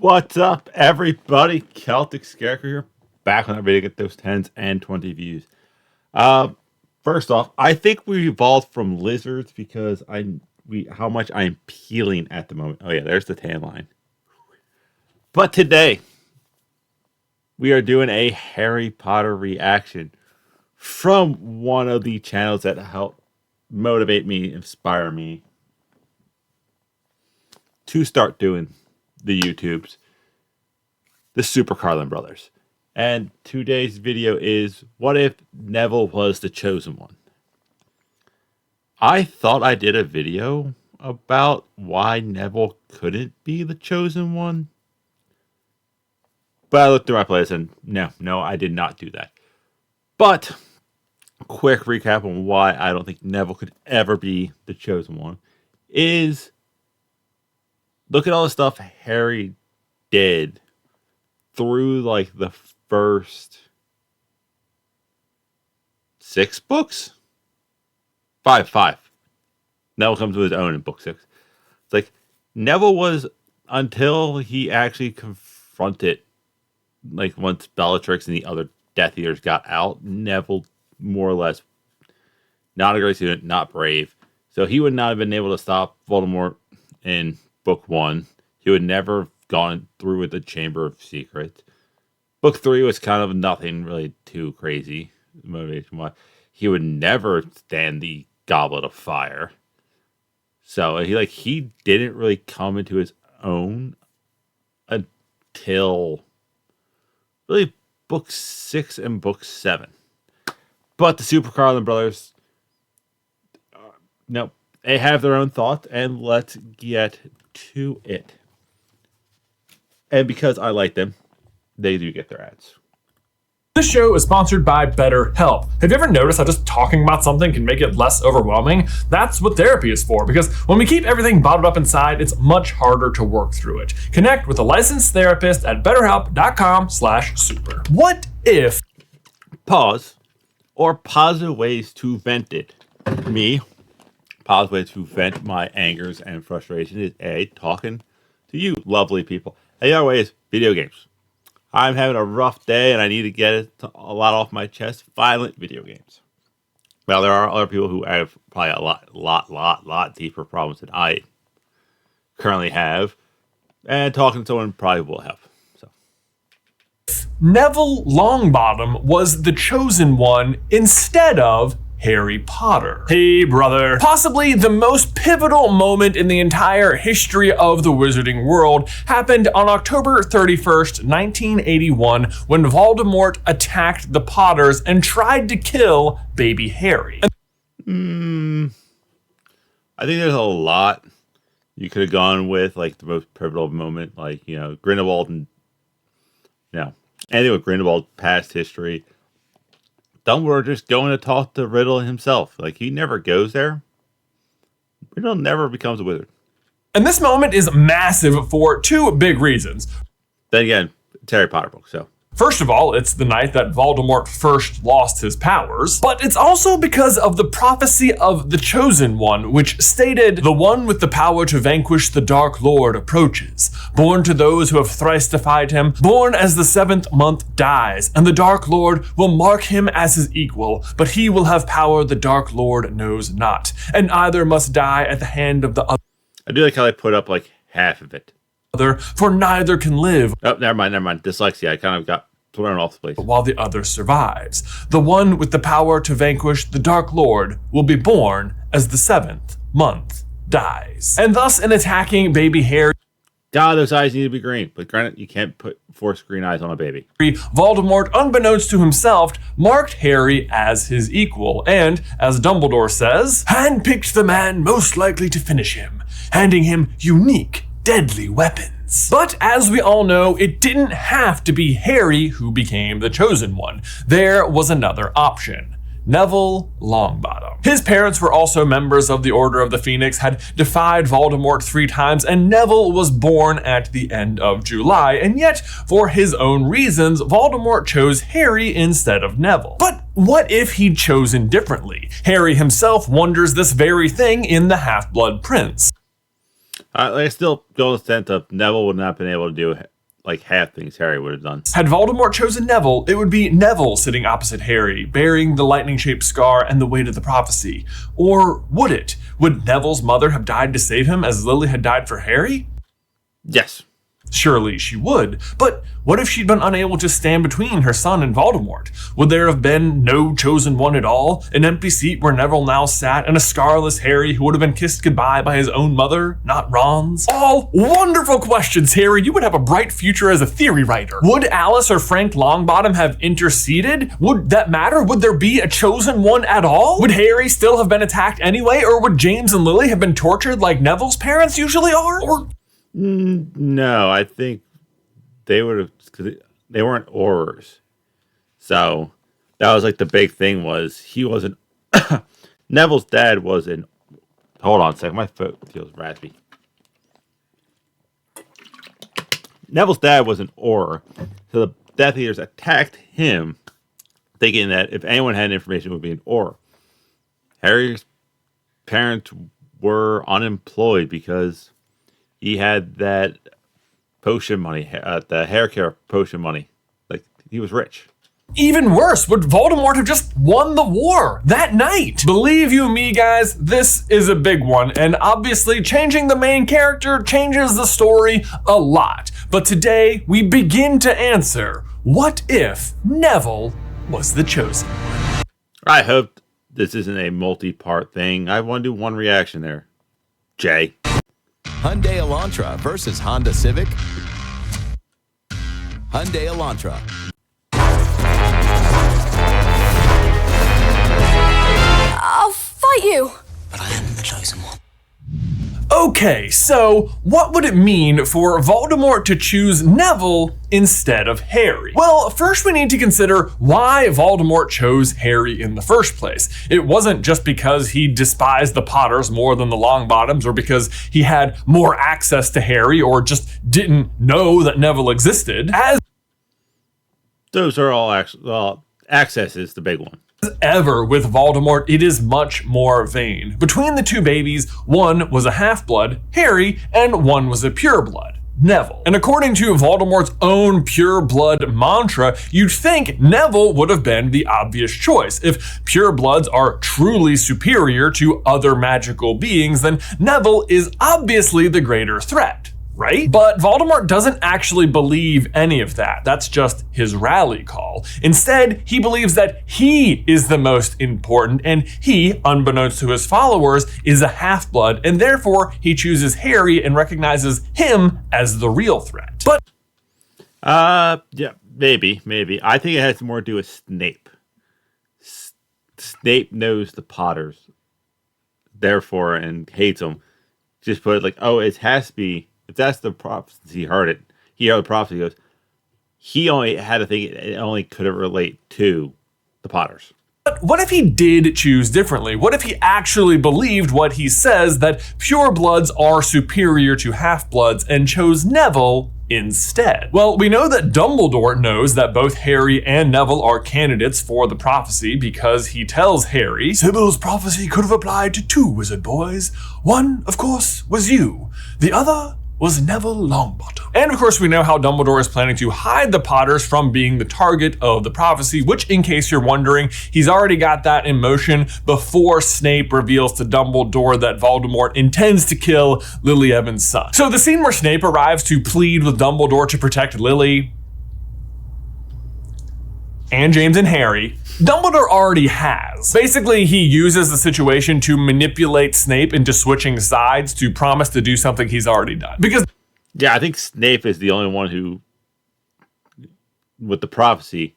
What's up, everybody? Celtic Scarecrow here, back on that video to get those 10s and 20 views. First off, I think we evolved from lizards because how much I'm peeling at the moment. Oh yeah, there's the tan line. But today, we are doing a Harry Potter reaction from one of the channels that help motivate me, inspire me to start doing the YouTubes, the Super Carlin Brothers. And today's video is, what if Neville was the chosen one? I thought I did a video about why Neville couldn't be the chosen one. But I looked through my playlist and no, I did not do that. But quick recap on why I don't think Neville could ever be the chosen one is, look at all the stuff Harry did through like the first 6 books. Five. Neville comes to his own in book 6. It's like Neville was, until he actually confronted, like once Bellatrix and the other Death Eaters got out, Neville more or less not a great student, not brave. So he would not have been able to stop Voldemort in book 1. He would never have gone through with the Chamber of Secrets. Book 3 was kind of nothing really too crazy motivation wise. He would never stand the Goblet of Fire. So he didn't really come into his own until really book 6 and book 7. But the Super Carlin Brothers, no, they have their own thoughts, and let's get to it. And because I like them, they do get their ads. This show is sponsored by BetterHelp. Have you ever noticed how just talking about something can make it less overwhelming? That's what therapy is for, because when we keep everything bottled up inside, it's much harder to work through it. Connect with a licensed therapist at betterhelp.com/super. What if... Pause, or positive ways to vent it. Positive ways to vent my angers and frustration is A, talking to you lovely people. And the other way is video games. I'm having a rough day and I need to get a lot off my chest. Violent video games. Well, there are other people who have probably a lot deeper problems than I currently have. And talking to someone probably will help. So, Neville Longbottom was the chosen one instead of Harry Potter. Hey, brother. Possibly the most pivotal moment in the entire history of the wizarding world happened on October 31st, 1981, when Voldemort attacked the Potters and tried to kill baby Harry. I think there's a lot you could have gone with, like the most pivotal moment, like, Grindelwald and, anything with Grindelwald, past history. Dumbledore just going to talk to Riddle himself. Like, he never goes there. Riddle never becomes a wizard. And this moment is massive for 2 big reasons. Then again, it's Harry Potter book, so. First of all, it's the night that Voldemort first lost his powers, but it's also because of the prophecy of the Chosen One, which stated, "The one with the power to vanquish the Dark Lord approaches. Born to those who have thrice defied him, born as the 7th month dies, and the Dark Lord will mark him as his equal, but he will have power the Dark Lord knows not, and either must die at the hand of the other." I do like how they put up like half of it. For neither can live. Oh, never mind. Dyslexia. I kind of got thrown off the place. While the other survives. The one with the power to vanquish the Dark Lord will be born as the 7th month dies. And thus, in attacking baby Harry, God, those eyes need to be green. But granted, you can't force green eyes on a baby. Voldemort, unbeknownst to himself, marked Harry as his equal, and, as Dumbledore says, handpicked the man most likely to finish him, handing him unique, deadly weapons. But as we all know, it didn't have to be Harry who became the chosen one. There was another option. Neville Longbottom. His parents were also members of the Order of the Phoenix, had defied Voldemort 3 times, and Neville was born at the end of July, and yet, for his own reasons, Voldemort chose Harry instead of Neville. But what if he'd chosen differently? Harry himself wonders this very thing in The Half-Blood Prince. I still go to the sense of Neville would not have been able to do like half things Harry would have done. Had Voldemort chosen Neville, it would be Neville sitting opposite Harry, bearing the lightning-shaped scar and the weight of the prophecy. Or would it? Would Neville's mother have died to save him as Lily had died for Harry? Yes. Surely she would, but what if she'd been unable to stand between her son and Voldemort? Would there have been no chosen one at all? An empty seat where Neville now sat, and a scarless Harry who would have been kissed goodbye by his own mother, not Ron's? All wonderful questions, Harry. You would have a bright future as a theory writer. Would Alice or Frank Longbottom have interceded? Would that matter? Would there be a chosen one at all? Would Harry still have been attacked anyway, or would James and Lily have been tortured like Neville's parents usually are? Or no, I think they would have, because they weren't Aurors. So that was like the big thing was he wasn't, Neville's dad was an, hold on a second, my throat feels raspy. Neville's dad was an Auror, so the Death Eaters attacked him, thinking that if anyone had information, it would be an Auror. Harry's parents were unemployed because he had that potion money, the hair care potion money. Like, he was rich. even worse, would Voldemort have just won the war that night? Believe you me, guys, this is a big one, and obviously changing the main character changes the story a lot. But today, we begin to answer, what if Neville was the chosen one? I hope this isn't a multi-part thing. I want to do one reaction there. Jay. Hyundai Elantra versus Honda Civic. Hyundai Elantra. I'll fight you. But I am the chosen one. Okay, so what would it mean for Voldemort to choose Neville instead of Harry? Well, first we need to consider why Voldemort chose Harry in the first place. It wasn't just because he despised the Potters more than the Longbottoms, or because he had more access to Harry, or just didn't know that Neville existed. As Those are all actually, well, access is the big one. ever with Voldemort, it is much more vain. Between the two babies, one was a half-blood, Harry, and one was a pureblood, Neville. And according to Voldemort's own pure-blood mantra, you'd think Neville would have been the obvious choice. If purebloods are truly superior to other magical beings, then Neville is obviously the greater threat, right? But Voldemort doesn't actually believe any of that. That's just his rally call. Instead, he believes that he is the most important, and he, unbeknownst to his followers, is a half-blood, and therefore he chooses Harry and recognizes him as the real threat. But Yeah, maybe. I think it has more to do with Snape. Snape knows the Potters, therefore, and hates them. Just put it like, oh, it has to be. If that's the prophecy, he heard the prophecy, goes, he only had to think it only could relate to the Potters. But what if he did choose differently? What if he actually believed what he says, that purebloods are superior to half-bloods, and chose Neville instead? Well, we know that Dumbledore knows that both Harry and Neville are candidates for the prophecy, because he tells Harry, Sybil's prophecy could have applied to two wizard boys. One, of course, was you. The other was Neville Longbottom. And of course we know how Dumbledore is planning to hide the Potters from being the target of the prophecy, which, in case you're wondering, he's already got that in motion before Snape reveals to Dumbledore that Voldemort intends to kill Lily Evans' son. So the scene where Snape arrives to plead with Dumbledore to protect Lily and James and Harry, Dumbledore already has. Basically, he uses the situation to manipulate Snape into switching sides to promise to do something he's already done. Because Yeah, I think Snape is the only one who, with the prophecy,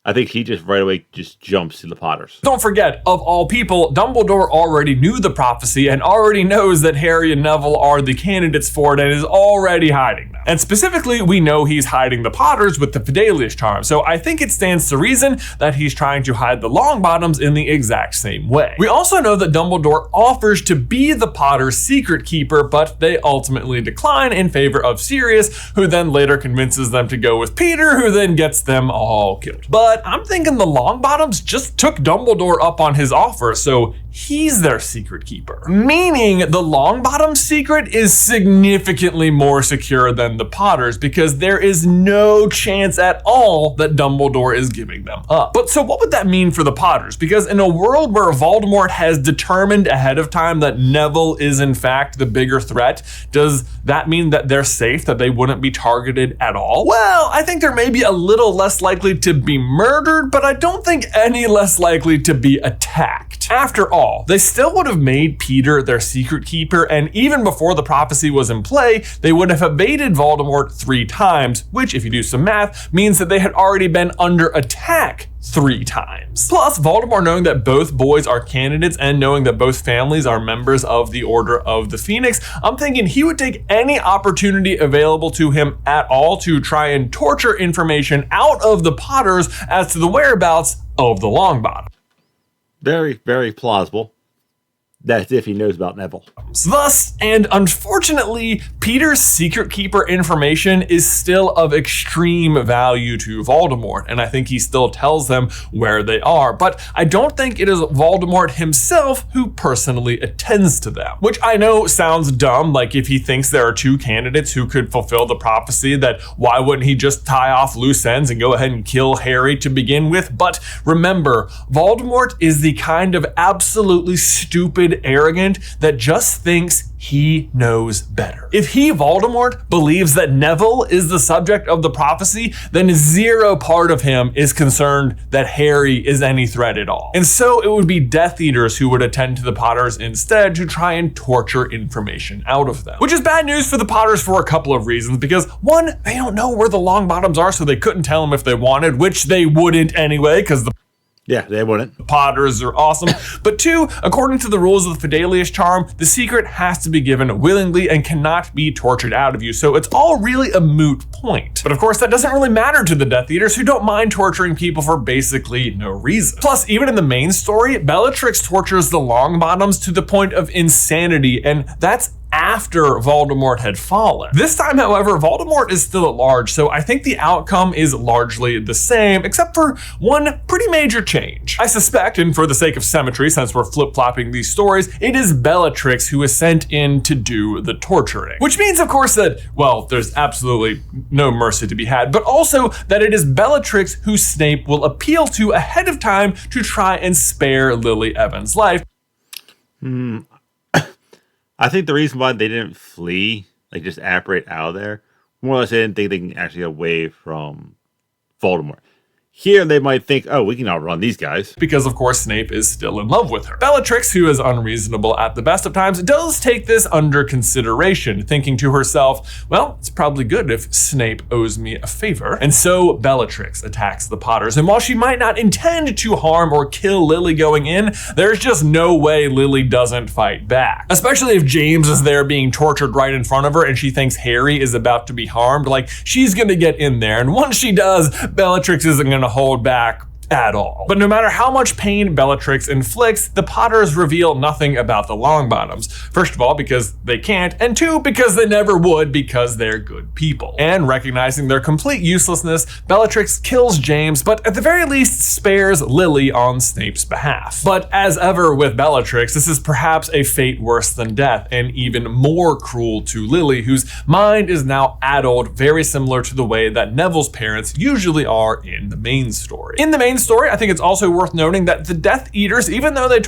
I think he just right away just jumps to the Potters. don't forget, of all people, Dumbledore already knew the prophecy and already knows that Harry and Neville are the candidates for it and is already hiding them. And specifically, we know he's hiding the Potters with the Fidelius charm, so I think it stands to reason that he's trying to hide the Longbottoms in the exact same way. We also know that Dumbledore offers to be the Potters' secret keeper, but they ultimately decline in favor of Sirius, who then later convinces them to go with Peter, who then gets them all killed. But But I'm thinking the Longbottoms just took Dumbledore up on his offer, so he's their secret keeper. Meaning the Longbottoms' secret is significantly more secure than the Potters because there is no chance at all that Dumbledore is giving them up. But so what would that mean for the Potters? Because in a world where Voldemort has determined ahead of time that Neville is in fact the bigger threat, does that mean that they're safe, that they wouldn't be targeted at all? Well, I think they're maybe a little less likely to be murdered, but I don't think any less likely to be attacked. After all, they still would have made Peter their secret keeper, and even before the prophecy was in play, they would have evaded Voldemort 3 times, which, if you do some math, means that they had already been under attack 3 times. Plus, Voldemort knowing that both boys are candidates and knowing that both families are members of the Order of the Phoenix, I'm thinking he would take any opportunity available to him at all to try and torture information out of the Potters as to the whereabouts of the Longbottom. Very, very plausible. That's if he knows about Neville. Thus, and unfortunately, Peter's secret keeper information is still of extreme value to Voldemort, and I think he still tells them where they are, but I don't think it is Voldemort himself who personally attends to them. Which I know sounds dumb, like if he thinks there are 2 candidates who could fulfill the prophecy, that why wouldn't he just tie off loose ends and go ahead and kill Harry to begin with? But remember, Voldemort is the kind of absolutely stupid arrogant that just thinks he knows better. If he, Voldemort, believes that Neville is the subject of the prophecy, then 0 part of him is concerned that Harry is any threat at all. And so it would be Death Eaters who would attend to the Potters instead to try and torture information out of them. Which is bad news for the Potters for a couple of reasons, because 1, they don't know where the Longbottoms are, so they couldn't tell them if they wanted, which they wouldn't anyway, because the Yeah, they wouldn't. Potters are awesome. But 2, according to the rules of the Fidelius charm, the secret has to be given willingly and cannot be tortured out of you. So it's all really a moot point. But of course, that doesn't really matter to the Death Eaters, who don't mind torturing people for basically no reason. Plus, even in the main story, Bellatrix tortures the Longbottoms to the point of insanity, and that's after Voldemort had fallen. This time, however, Voldemort is still at large, so I think the outcome is largely the same, except for one pretty major change. I suspect, and for the sake of symmetry, since we're flip-flopping these stories, it is Bellatrix who is sent in to do the torturing. Which means, of course, that, well, there's absolutely no mercy to be had, but also that it is Bellatrix who Snape will appeal to ahead of time to try and spare Lily Evans' life. I think the reason why they didn't flee, like just apparate out of there, more or less they didn't think they can actually get away from Voldemort. Here they might think, oh, we can outrun these guys. Because of course Snape is still in love with her. Bellatrix, who is unreasonable at the best of times, does take this under consideration, thinking to herself, well, it's probably good if Snape owes me a favor. And so Bellatrix attacks the Potters. And while she might not intend to harm or kill Lily going in, there's just no way Lily doesn't fight back. Especially if James is there being tortured right in front of her and she thinks Harry is about to be harmed. Like, she's gonna get in there. And once she does, Bellatrix isn't gonna hold back at all. But no matter how much pain Bellatrix inflicts, the Potters reveal nothing about the Longbottoms. First of all, because they can't, and 2, because they never would, because they're good people. And recognizing their complete uselessness, Bellatrix kills James, but at the very least spares Lily on Snape's behalf. But as ever with Bellatrix, this is perhaps a fate worse than death, and even more cruel to Lily, whose mind is now addled, very similar to the way that Neville's parents usually are in the main story. In the main story, I think it's also worth noting that the Death Eaters, even though they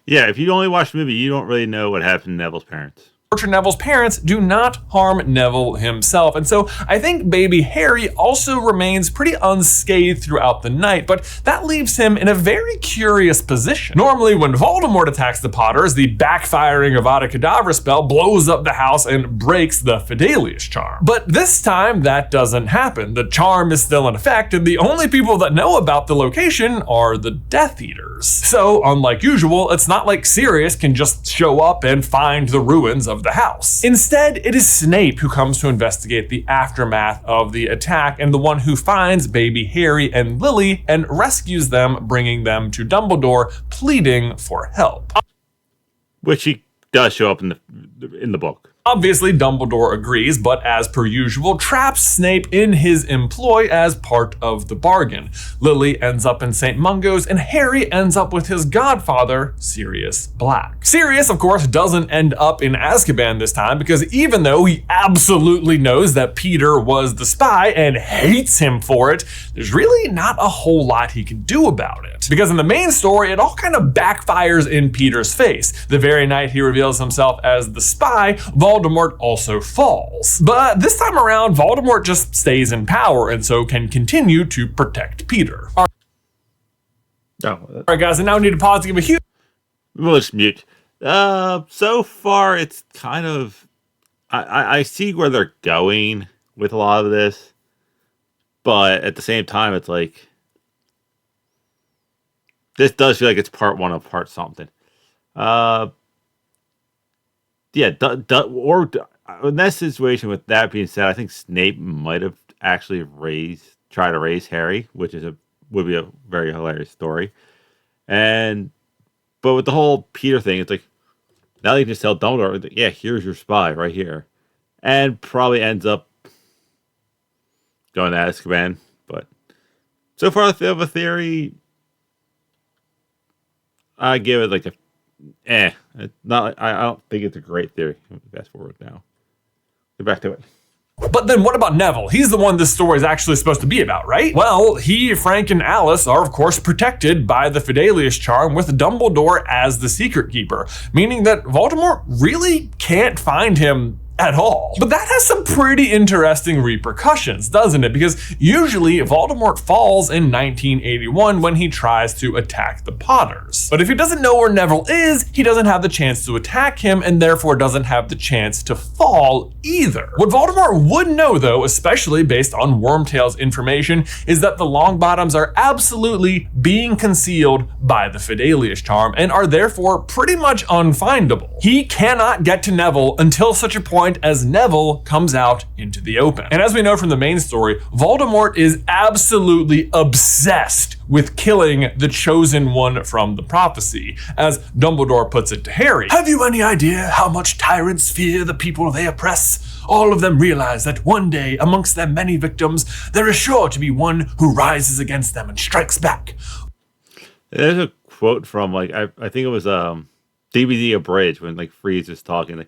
Yeah, if you only watch the movie, you don't really know what happened to Neville's parents. torture Neville's parents, do not harm Neville himself. And so I think baby Harry also remains pretty unscathed throughout the night, but that leaves him in a very curious position. Normally, when Voldemort attacks the Potters, the backfiring Avada Kedavra spell blows up the house and breaks the Fidelius charm. But this time, that doesn't happen. The charm is still in effect, and the only people that know about the location are the Death Eaters. So, unlike usual, it's not like Sirius can just show up and find the ruins of the house. Instead, it is Snape who comes to investigate the aftermath of the attack, and the one who finds baby Harry and Lily and rescues them, bringing them to Dumbledore, pleading for help. Which he does show up in the book. Obviously, Dumbledore agrees, but as per usual, traps Snape in his employ as part of the bargain. Lily ends up in St. Mungo's, and Harry ends up with his godfather, Sirius Black. Sirius, of course, doesn't end up in Azkaban this time, because even though he absolutely knows that Peter was the spy and hates him for it, there's really not a whole lot he can do about it. Because in the main story, it all kind of backfires in Peter's face. The very night he reveals himself as the spy, Voldemort also falls. But this time around, Voldemort just stays in power and so can continue to protect Peter. Alright guys, and now we need to pause to give a huge... We'll just mute. So far, it's kind of... I see where they're going with a lot of this. But at the same time, it's like... This does feel like it's part one of part something. Yeah, in that situation, with that being said, I think Snape might have actually tried to raise Harry, which would be a very hilarious story. But with the whole Peter thing, it's like, now you can just tell Dumbledore, yeah, here's your spy right here. And probably ends up going to Azkaban. But so far, I have a theory. I give it like a It's not. I don't think it's a great theory. Fast forward now. Get back to it. But then what about Neville? He's the one this story is actually supposed to be about, right? Well, he, Frank, and Alice are of course protected by the Fidelius charm with Dumbledore as the secret keeper, meaning that Voldemort really can't find him at all. But that has some pretty interesting repercussions, doesn't it? Because usually Voldemort falls in 1981 when he tries to attack the Potters. But if he doesn't know where Neville is, he doesn't have the chance to attack him and therefore doesn't have the chance to fall either. What Voldemort would know though, especially based on Wormtail's information, is that the Longbottoms are absolutely being concealed by the Fidelius charm and are therefore pretty much unfindable. He cannot get to Neville until such a point as Neville comes out into the open. And as we know from the main story, Voldemort is absolutely obsessed with killing the chosen one from the prophecy. As Dumbledore puts it to Harry, "Have you any idea how much tyrants fear the people they oppress? All of them realize that one day, amongst their many victims, there is sure to be one who rises against them and strikes back." There's a quote from I think it was DVD Abridged when Freeze was talking.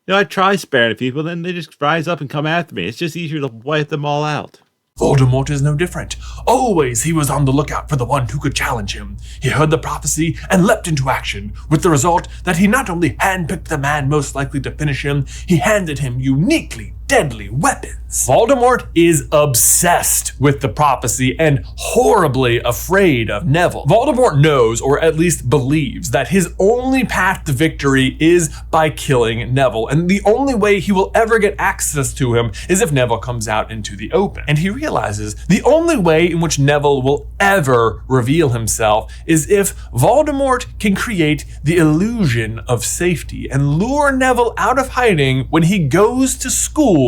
I try sparing people, then they just rise up and come after me. It's just easier to wipe them all out. Voldemort is no different. Always he was on the lookout for the one who could challenge him. He heard the prophecy and leapt into action, with the result that he not only handpicked the man most likely to finish him, he handed him uniquely deadly weapons. Voldemort is obsessed with the prophecy and horribly afraid of Neville. Voldemort knows, or at least believes, that his only path to victory is by killing Neville, and the only way he will ever get access to him is if Neville comes out into the open. And he realizes the only way in which Neville will ever reveal himself is if Voldemort can create the illusion of safety and lure Neville out of hiding when he goes to school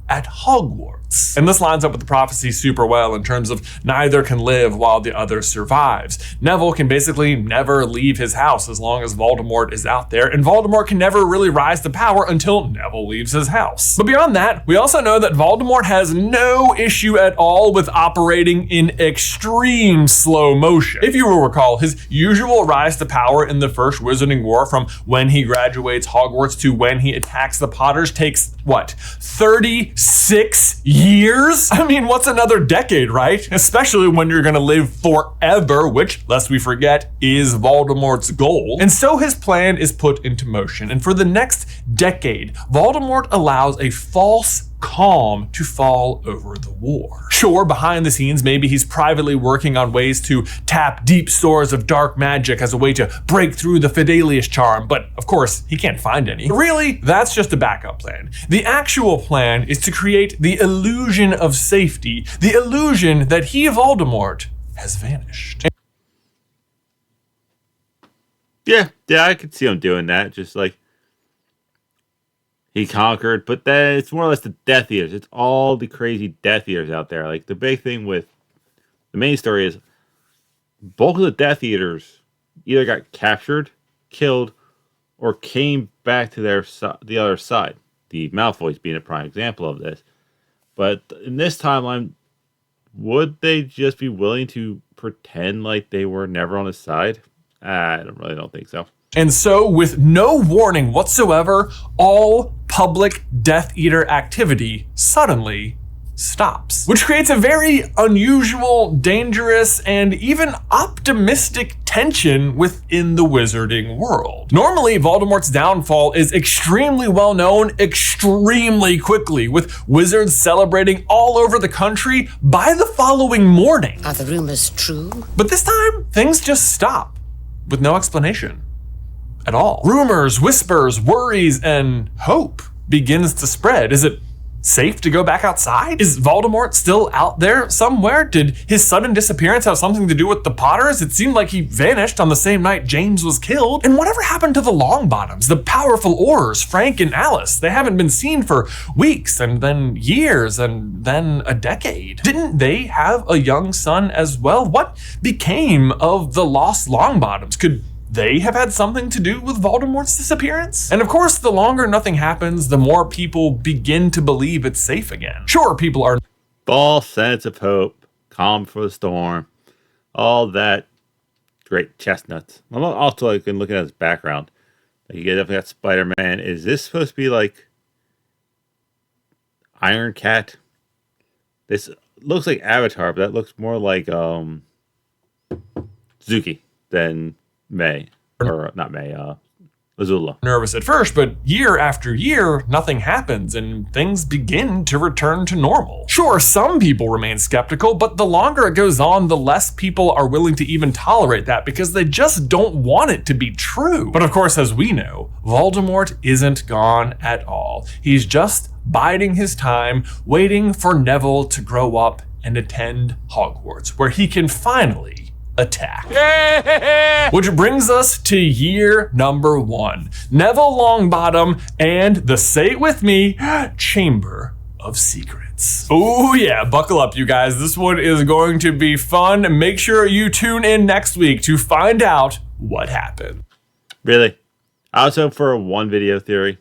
at Hogwarts. And this lines up with the prophecy super well in terms of neither can live while the other survives. Neville can basically never leave his house as long as Voldemort is out there, and Voldemort can never really rise to power until Neville leaves his house. But beyond that, we also know that Voldemort has no issue at all with operating in extreme slow motion. If you will recall, his usual rise to power in the First Wizarding War, from when he graduates Hogwarts to when he attacks the Potters, takes, 36 years? I mean, what's another decade, right? Especially when you're gonna live forever, which, lest we forget, is Voldemort's goal. And so his plan is put into motion, and for the next decade, Voldemort allows a false calm to fall over the war. Sure, behind the scenes, maybe he's privately working on ways to tap deep stores of dark magic as a way to break through the Fidelius charm, but of course, he can't find any. Really, that's just a backup plan. The actual plan is to create the illusion of safety, the illusion that he, Voldemort, has vanished. Yeah, I could see him doing that. Just he conquered, but then it's more or less the Death Eaters. It's all the crazy Death Eaters out there. The big thing with the main story is bulk of the Death Eaters either got captured, killed, or came back to the other side, Steve Malfoy's being a prime example of this. But in this timeline, would they just be willing to pretend like they were never on his side? I really don't think so. And so, with no warning whatsoever, all public Death Eater activity suddenly stops, which creates a very unusual, dangerous, and even optimistic tension within the wizarding world. Normally, Voldemort's downfall is extremely well known extremely quickly, with wizards celebrating all over the country by the following morning. Are the rumors true? But this time, things just stop with no explanation at all. Rumors, whispers, worries, and hope begins to spread. Is it safe to go back outside? Is Voldemort still out there somewhere? Did his sudden disappearance have something to do with the Potters? It seemed like he vanished on the same night James was killed. And whatever happened to the Longbottoms, the powerful Aurors, Frank and Alice? They haven't been seen for weeks and then years and then a decade. Didn't they have a young son as well? What became of the lost Longbottoms? Could they have had something to do with Voldemort's disappearance? And of course, the longer nothing happens, the more people begin to believe it's safe again. Sure, people are False sense of hope, calm for the storm, all that great chestnuts. I'm also like looking at his background. Like, you definitely got Spider-Man. Is this supposed to be like Iron Cat? This looks like Avatar, but that looks more like Zuki than May, or not May, Azula. nervous at first, but year after year, nothing happens and things begin to return to normal. Sure, some people remain skeptical, but the longer it goes on, the less people are willing to even tolerate that because they just don't want it to be true. But of course, as we know, Voldemort isn't gone at all. He's just biding his time, waiting for Neville to grow up and attend Hogwarts, where he can finally attack. Which brings us to year number 1. Neville Longbottom and the, say it with me, Chamber of Secrets. Oh yeah, buckle up you guys. This one is going to be fun. Make sure you tune in next week to find out what happened. Really? I was hoping for one video theory.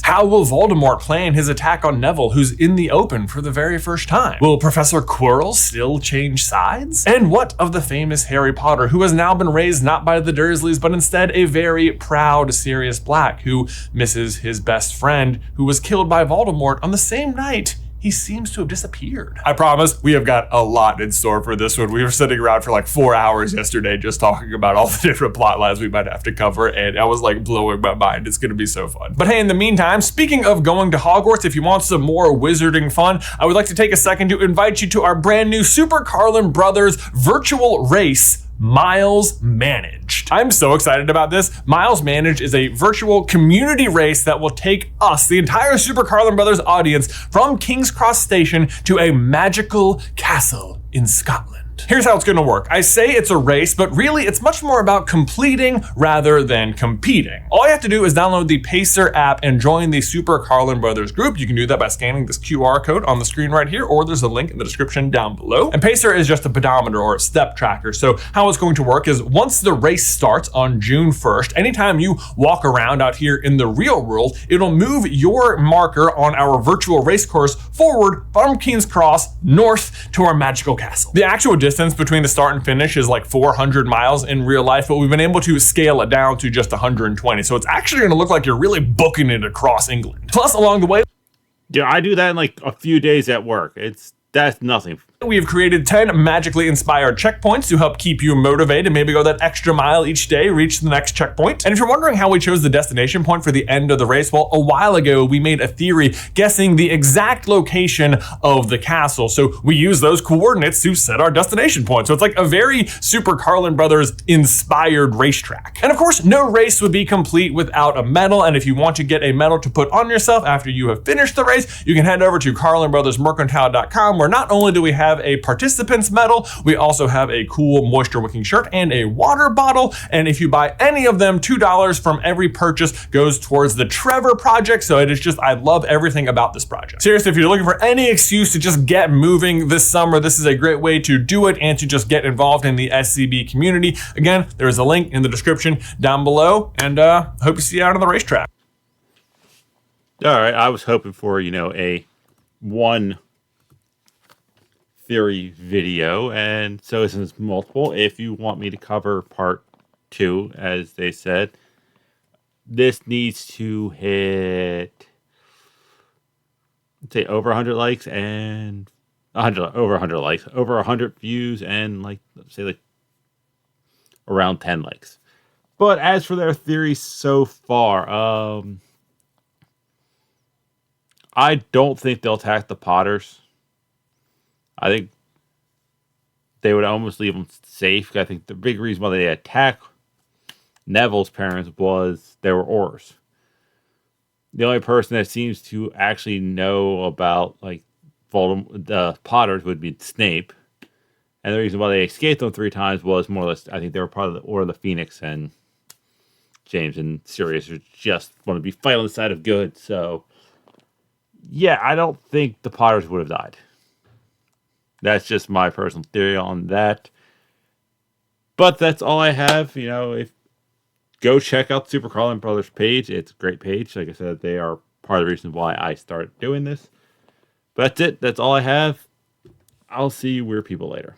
How will Voldemort plan his attack on Neville, who's in the open for the very first time? Will Professor Quirrell still change sides? And what of the famous Harry Potter, who has now been raised not by the Dursleys, but instead a very proud Sirius Black, who misses his best friend, who was killed by Voldemort on the same night he seems to have disappeared? I promise we have got a lot in store for this one. We were sitting around for like 4 hours yesterday just talking about all the different plot lines we might have to cover, and I was like blowing my mind. It's gonna be so fun. But hey, in the meantime, speaking of going to Hogwarts, if you want some more wizarding fun, I would like to take a second to invite you to our brand new Super Carlin Brothers virtual race, Miles Managed. I'm so excited about this. Miles Managed is a virtual community race that will take us, the entire Super Carlin Brothers audience, from King's Cross Station to a magical castle in Scotland. Here's how it's gonna work. I say it's a race, but really it's much more about completing rather than competing. All you have to do is download the Pacer app and join the Super Carlin Brothers group. You can do that by scanning this QR code on the screen right here, or there's a link in the description down below. And Pacer is just a pedometer or a step tracker. So how it's going to work is once the race starts on June 1st, anytime you walk around out here in the real world, it'll move your marker on our virtual race course forward from King's Cross north to our magical castle. The actual distance between the start and finish is like 400 miles in real life, but we've been able to scale it down to just 120. So it's actually gonna look like you're really booking it across England. Plus, along the way, Yeah, I do that in like a few days at work. That's nothing. we have created 10 magically inspired checkpoints to help keep you motivated, maybe go that extra mile each day, reach the next checkpoint. And if you're wondering how we chose the destination point for the end of the race, well, a while ago, we made a theory guessing the exact location of the castle. So we use those coordinates to set our destination point. So it's like a very Super Carlin Brothers inspired racetrack. And of course, no race would be complete without a medal. And if you want to get a medal to put on yourself after you have finished the race, you can head over to carlinbrothersmercantile.com, where not only do we have a participants medal, we also have a cool moisture wicking shirt and a water bottle. And if you buy any of them, $2 from every purchase goes towards the Trevor Project. So it is just, I love everything about this project. Seriously, if you're looking for any excuse to just get moving this summer, this is a great way to do it and to just get involved in the SCB community. Again, there is a link in the description down below, and hope to see you out on the racetrack. All right, I was hoping for, a one theory video, and so since multiple, if you want me to cover part 2, as they said, this needs to hit, let's say, over 100 likes and 100 over 100 likes, over 100 views, and let's say around 10 likes. But as for their theories so far, I don't think they'll attack the Potters. I think they would almost leave them safe. I think the big reason why they attack Neville's parents was they were Aurors. The only person that seems to actually know about the Potters would be Snape. And the reason why they escaped them 3 times was more or less, I think they were part of the Order of the Phoenix, and James and Sirius just want to be fighting on the side of good. So, yeah, I don't think the Potters would have died. That's just my personal theory on that. But that's all I have. Go check out the Super Carlin Brothers page. It's a great page. Like I said, they are part of the reason why I started doing this. But that's it. That's all I have. I'll see you weird people later.